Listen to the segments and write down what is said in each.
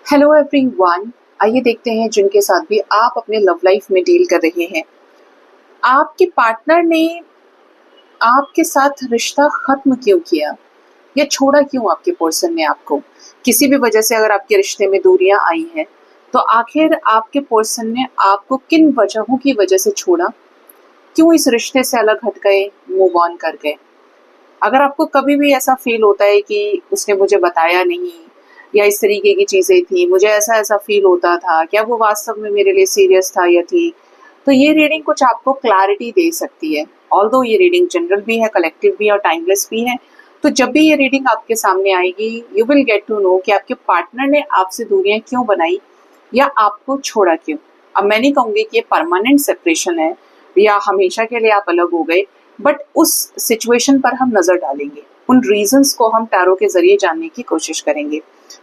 Hello everyone. आइए देखते हैं जिनके साथ भी आप अपने लव लाइफ में डील कर रहे हैं। आपके पार्टनर ने आपके साथ रिश्ता खत्म क्यों किया या छोड़ा क्यों? आपके पर्सन ने आपको किसी भी वजह से, अगर आपके रिश्ते में दूरियां आई हैं तो आखिर आपके पर्सन ने आपको किन वजहों की वजह से छोड़ा? क्यों इस रिश्ते से अलग हट गए, मूव ऑन कर गए? अगर आपको कभी भी ऐसा फील होता है कि उसने मुझे बताया नहीं या इस तरीके की चीजें थी, मुझे ऐसा ऐसा फील होता था, क्या वो वास्तव में मेरे लिए सीरियस था या थी, तो ये रीडिंग कुछ आपको क्लैरिटी दे सकती है। ऑल्दो ये रीडिंग जनरल भी है, कलेक्टिव भी है और टाइमलेस भी है। तो जब भी ये रीडिंग आपके सामने आएगी, you will get to know कि आपके पार्टनर ने आपसे दूरियां क्यों बनाई या आपको छोड़ा क्यों। अब मैं नहीं कहूंगी कि ये परमानेंट सेपरेशन है या हमेशा के लिए आप अलग हो गए, बट उस सिचुएशन पर हम नजर डालेंगे, उन रीजंस को हम टैरो के जरिए जानने की कोशिश करेंगे।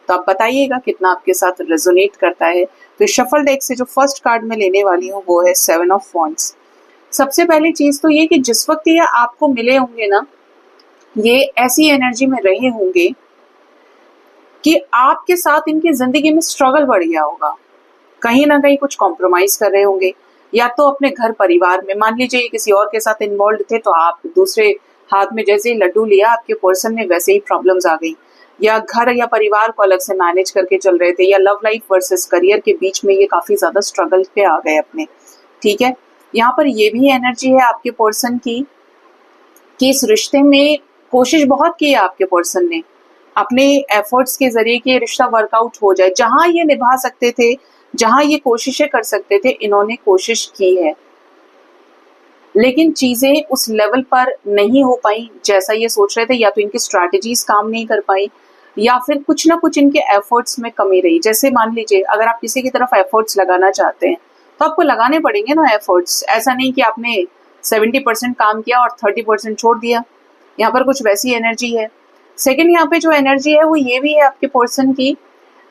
तो आप बताइएगा कितना आपके साथ रेजोनेट करता है। तो शफल डेक से जो फर्स्ट कार्ड मैं लेने वाली हूँ वो है 7 ऑफ वॉन्ड्स। सबसे पहली चीज तो ये कि जिस वक्त ये आपको मिले होंगे ना, ये ऐसी एनर्जी में रहे होंगे कि आपके साथ इनकी जिंदगी में स्ट्रगल बढ़ गया होगा, कहीं ना कहीं कुछ कॉम्प्रोमाइज कर रहे होंगे, या तो अपने घर परिवार में, मान लीजिए किसी और के साथ इन्वॉल्व थे तो आप दूसरे हाथ में जैसे ही लड्डू लिया आपके पर्सन में वैसे ही प्रॉब्लम्स आ गई, या घर या परिवार को अलग से मैनेज करके चल रहे थे, या लव लाइफ वर्सेस करियर के बीच में ये काफी ज्यादा स्ट्रगल पे आ गए अपने। ठीक है, यहाँ पर ये भी एनर्जी है आपके पर्सन की कि इस रिश्ते में कोशिश बहुत की है आपके पर्सन ने अपने एफर्ट्स के जरिए कि ये रिश्ता वर्कआउट हो जाए। जहां ये निभा सकते थे, जहां ये कोशिशें कर सकते थे, इन्होंने कोशिश की है, लेकिन चीजें उस लेवल पर नहीं हो पाई जैसा ये सोच रहे थे। या तो इनकी स्ट्रैटेजीज काम नहीं कर पाई, या फिर कुछ ना कुछ इनके एफर्ट्स में कमी रही। जैसे मान लीजिए अगर आप किसी की तरफ एफर्ट्स लगाना चाहते हैं तो आपको लगाने पड़ेंगे ना एफर्ट्स। ऐसा नहीं कि आपने 70% काम किया और 30% छोड़ दिया। यहाँ पर कुछ वैसी एनर्जी है। सेकेंड, यहाँ पे जो एनर्जी है वो ये भी है आपके पर्सन की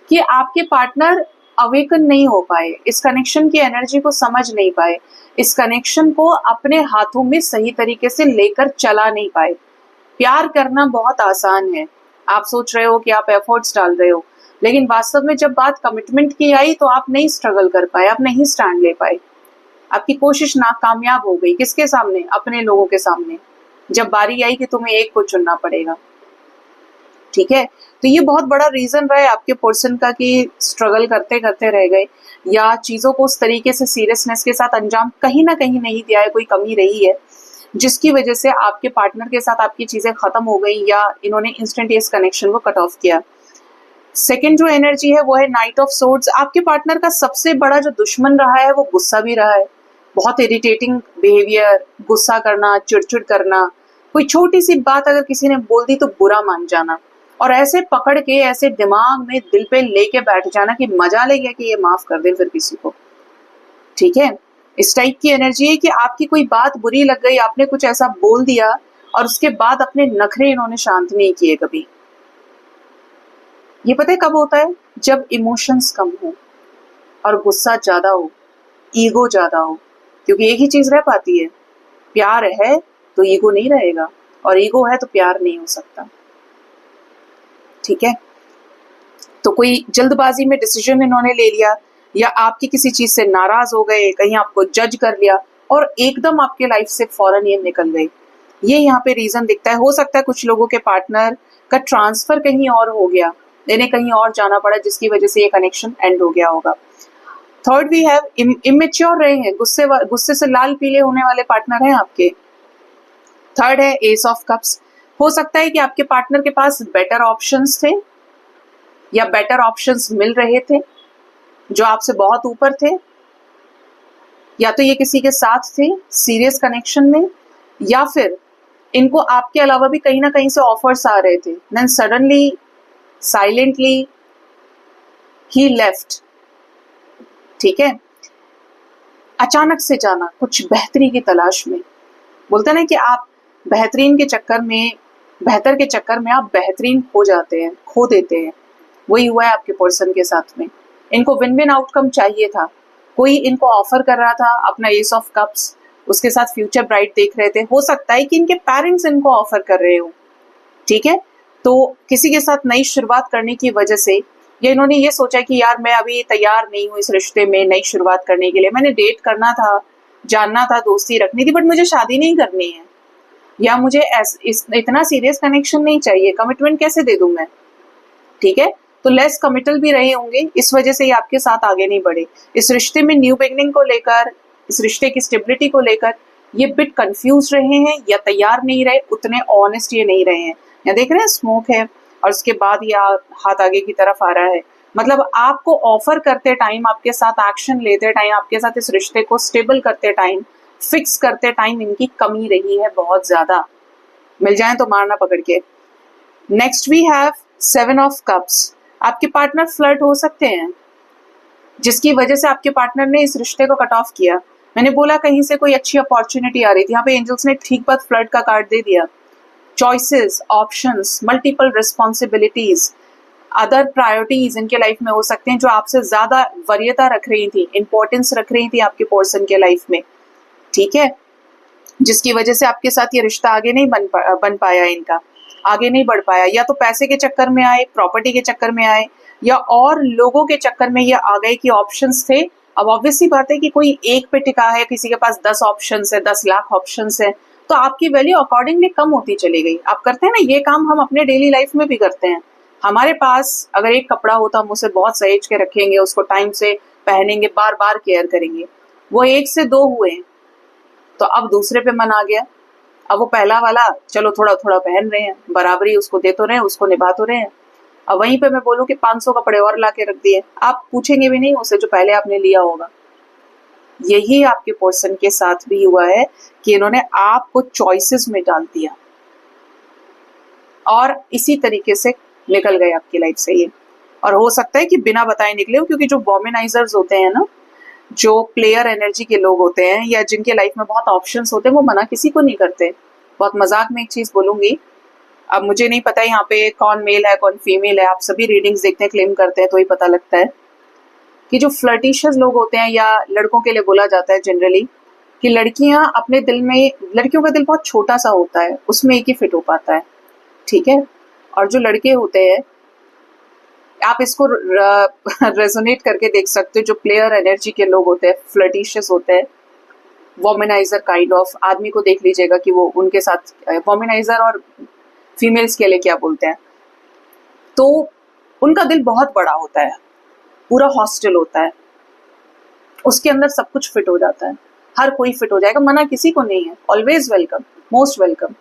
कि आपके पार्टनर अवेकन नहीं हो पाए, इस कनेक्शन की एनर्जी को समझ नहीं पाए, इस कनेक्शन को अपने हाथों में सही तरीके से लेकर चला नहीं पाए। प्यार करना बहुत आसान है, आप सोच रहे हो कि आप एफर्ट्स डाल रहे हो, लेकिन वास्तव में जब बात कमिटमेंट की आई तो आप नहीं स्ट्रगल कर पाए, आप नहीं स्टैंड ले पाए, आपकी कोशिश नाकामयाब हो गई। किसके सामने? अपने लोगों के सामने, जब बारी आई कि तुम्हें एक को चुनना पड़ेगा। ठीक है, तो ये बहुत बड़ा रीजन रहा है आपके पर्सन का कि स्ट्रगल करते करते रह गए, या चीजों को उस तरीके से सीरियसनेस के साथ अंजाम कहीं ना कहीं नहीं दिया है, कोई कमी रही है जिसकी वजह से आपके पार्टनर के साथ आपकी चीजें खत्म हो गई, या इन्होंने इंस्टेंट इस कनेक्शन को कट ऑफ किया। सेकेंड जो एनर्जी है वो है नाइट ऑफ सोर्ड्स। आपके पार्टनर का सबसे बड़ा जो दुश्मन रहा है वो गुस्सा भी रहा है। बहुत इरिटेटिंग बिहेवियर, गुस्सा करना, चिड़चिड़ करना, कोई छोटी सी बात अगर किसी ने बोल दी तो बुरा मान जाना, और ऐसे पकड़ के ऐसे दिमाग में दिल पे लेके बैठ जाना कि मजा ले गया कि ये माफ कर दे फिर किसी को। ठीक है, इस टाइप की एनर्जी है कि आपकी कोई बात बुरी लग गई, आपने कुछ ऐसा बोल दिया और उसके बाद अपने नखरे इन्होंने शांत नहीं किए कभी। ये पता है कब होता है? जब इमोशंस कम हो और गुस्सा ज्यादा हो, ईगो ज्यादा हो, क्योंकि एक ही चीज रह पाती है, प्यार है तो ईगो नहीं रहेगा, और ईगो है तो प्यार नहीं हो सकता। ठीक है, तो कोई जल्दबाजी में डिसीजन इन्होंने ले लिया, या आपकी किसी चीज से नाराज हो गए, कहीं आपको जज कर लिया और एकदम आपके लाइफ से फौरन ये निकल गए। ये यहाँ पे रीजन दिखता है। हो सकता है कुछ लोगों के पार्टनर का ट्रांसफर कहीं और हो गया, इन्हें कहीं और जाना पड़ा, जिसकी वजह से ये कनेक्शन एंड हो गया होगा। थर्ड वी हैव इमेच्योर रहे हैं, गुस्से से लाल पीले होने वाले पार्टनर हैं आपके। थर्ड है एस ऑफ कप्स। हो सकता है कि आपके पार्टनर के पास बेटर ऑप्शंस थे, या बेटर ऑप्शंस मिल रहे थे जो आपसे बहुत ऊपर थे, या तो ये किसी के साथ थे सीरियस कनेक्शन में, या फिर इनको आपके अलावा भी कहीं ना कहीं से ऑफर्स आ रहे थे, देन सडनली साइलेंटली ही लेफ्ट। ठीक है, अचानक से जाना कुछ बेहतरी की तलाश में। बोलते ना कि आप बेहतरीन के चक्कर में, बेहतर के चक्कर में आप बेहतरीन खो जाते हैं, खो देते हैं। वही हुआ है आपके पर्सन के साथ में। इनको विन विन आउटकम चाहिए था, कोई इनको ऑफर कर रहा था अपना एस ऑफ कप्स, उसके साथ फ्यूचर ब्राइट देख रहे थे। हो सकता है कि इनके पेरेंट्स इनको ऑफर कर रहे हो। ठीक है, तो किसी के साथ नई शुरुआत करने की वजह से या इन्होंने ये सोचा कि यार मैं अभी तैयार नहीं हूँ इस रिश्ते में नई शुरुआत करने के लिए, मैंने डेट करना था, जानना था, दोस्ती रखनी थी, बट मुझे शादी नहीं करनी है, या मुझे इतना सीरियस कनेक्शन नहीं चाहिए, कमिटमेंट कैसे दे दूं मैं। ठीक है, तो लेस कमिटल भी रहे होंगे, इस वजह से ये आपके साथ आगे नहीं बढ़े। इस रिश्ते में न्यू बिगनिंग को लेकर, इस रिश्ते की स्टेबिलिटी को लेकर ये बिट कंफ्यूज रहे हैं, या तैयार नहीं रहे, उतने ऑनेस्ट ये नहीं रहे हैं। या देख रहे हैं स्मोक है और उसके बाद ये हाथ आगे की तरफ आ रहा है, मतलब आपको ऑफर करते टाइम, आपके साथ एक्शन लेते टाइम, आपके साथ इस रिश्ते को स्टेबल करते टाइम, फिक्स करते टाइम इनकी कमी रही है बहुत ज्यादा। मिल जाए तो मारना पकड़ के। Next we have 7 of cups. आपके पार्टनर फ्लर्ट हो सकते हैं, जिसकी वजह से आपके पार्टनर ने इस रिश्ते को कट ऑफ किया। मैंने बोला कहीं से कोई अच्छी अपॉर्चुनिटी आ रही थी, यहाँ पे एंजल्स ने ठीक बात फ्लर्ट का कार्ड दे दिया। Choices, options, multiple responsibilities, other priorities इनके लाइफ में हो सकते हैं जो आपसे ज्यादा वरीयता रख रही थी, इंपॉर्टेंस रख रही थी आपके पर्सन के लाइफ में। ठीक है, जिसकी वजह से आपके साथ ये रिश्ता आगे नहीं बन पाया, इनका आगे नहीं बढ़ पाया, या तो पैसे के चक्कर में आए, प्रॉपर्टी के चक्कर में आए, या और लोगों के चक्कर में ये आ गए कि ऑप्शंस थे। अब ऑब्वियसली बात है कि कोई एक पे टिका है, किसी के पास 10 ऑप्शंस है, 10 लाख ऑप्शंस है, तो आपकी वैल्यू अकॉर्डिंगली कम होती चली गई। आप करते हैं ना ये काम, हम अपने डेली लाइफ में भी करते हैं। हमारे पास अगर एक कपड़ा होता, हम उसे बहुत सहेज के रखेंगे, उसको टाइम से पहनेंगे, बार बार केयर करेंगे। वो 1 से 2 हुए तो अब दूसरे पे मन आ गया, अब वो पहला वाला चलो थोड़ा थोड़ा पहन रहे हैं, बराबरी उसको दे तो रहे हैं, उसको निभा तो रहे हैं। अब वहीं पे मैं बोलूं कि 500 कपड़े और ला के रख दिए, आप पूछेंगे भी नहीं उसे जो पहले आपने लिया होगा। यही आपके पर्सन के साथ भी हुआ है कि इन्होंने आपको चॉइसेस में डाल दिया और इसी तरीके से निकल गए आपकी लाइफ से ये। और हो सकता है कि बिना बताए निकले हो, क्योंकि जो वोमेनाइजर्स होते हैं ना, जो प्लेयर एनर्जी के लोग होते हैं, या जिनके लाइफ में बहुत ऑप्शंस होते हैं, वो मना किसी को नहीं करते। बहुत मजाक में एक चीज बोलूंगी, अब मुझे नहीं पता यहाँ पे कौन मेल है कौन फीमेल है, आप सभी रीडिंग्स देखते हैं, क्लेम करते हैं तो ही पता लगता है कि जो फ्लर्टिशियस लोग होते हैं, या लड़कों के लिए बोला जाता है जनरली कि लड़कियां अपने दिल में, लड़कियों का दिल बहुत छोटा सा होता है, उसमें एक ही फिट हो पाता है। ठीक है, और जो लड़के होते हैं, आप इसको रेजोनेट करके देख सकते हो, जो प्लेयर एनर्जी के लोग होते हैं, फ्लर्टिशियस होते हैं, वोमेनाइजर काइंड ऑफ आदमी को देख लीजिएगा कि वो उनके साथ, वोमेनाइजर और फीमेल्स के लिए क्या बोलते हैं, तो उनका दिल बहुत बड़ा होता है, पूरा हॉस्टल होता है, उसके अंदर सब कुछ फिट हो जाता है, हर कोई फिट हो जाएगा, मना किसी को नहीं है, always welcome, most welcome.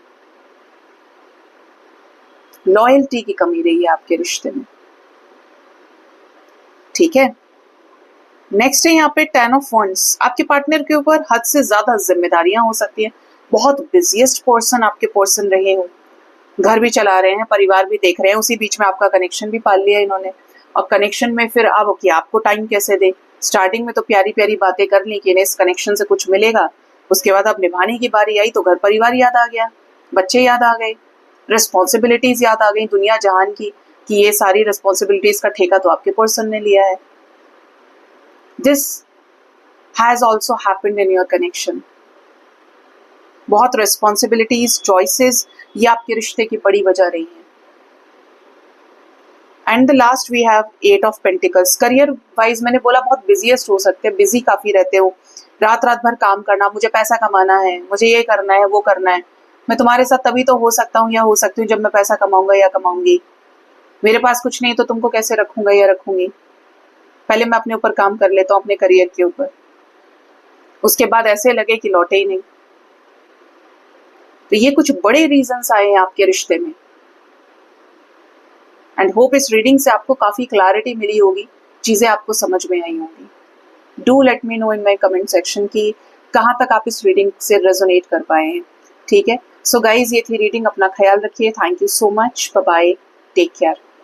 Loyalty की कमी रही है आपके रिश्ते में। ठीक है, नेक्स्ट है यहाँ पे 10 ऑफ वंड्स। आपके पार्टनर के ऊपर हद से ज्यादा जिम्मेदारियां हो सकती हैं, बहुत बिजिएस्ट पर्सन आपके पर्सन रहे हो, घर भी चला रहे हैं, परिवार भी देख रहे हैं, उसी बीच में आपका कनेक्शन भी पाल लिया इन्होंने। और कनेक्शन में फिर अब कि आपको टाइम कैसे दे, स्टार्टिंग में तो प्यारी प्यारी बातें कर ली कि इस कनेक्शन से कुछ मिलेगा, उसके बाद अब निभाने की बारी आई तो घर परिवार याद आ गया, बच्चे याद आ गए, रिस्पॉन्सिबिलिटीज याद आ गई दुनिया जहान की, कि ये सारी रिस्पॉन्सिबिलिटीज का ठेका तो आपके पर्सन ने लिया है। This has also happened in your connection. बहुत रिस्पॉन्सिबिलिटीज, चॉइसेस, ये आपके रिश्ते की बड़ी वजह रही है। And the last we have 8 of pentacles. Career wise मैंने बोला बहुत बिजीएस्ट हो सकते हैं, बिजी काफी रहते हो, रात रात भर काम करना, मुझे पैसा कमाना है, मुझे ये करना है, वो करना है, मैं तुम्हारे साथ तभी तो हो सकता हूँ या हो सकती हूँ जब मैं पैसा कमाऊंगा या कमाऊंगी, मेरे पास कुछ नहीं तो तुमको कैसे रखूंगा या रखूंगी, पहले मैं अपने ऊपर काम कर लेता हूँ, अपने करियर के ऊपर, उसके बाद ऐसे लगे कि लौटे ही नहीं। तो ये कुछ बड़े रीजंस आए हैं आपके रिश्ते में, एंड होप इस रीडिंग से आपको काफी क्लैरिटी मिली होगी, चीजें आपको समझ में आई होंगी। Do let me know in my comment section कि कहाँ तक आप इस रीडिंग से रेजोनेट कर पाए हैं। ठीक है, सो गाइज ये थी रीडिंग, अपना ख्याल रखिए, thank you so much, bye bye, take care.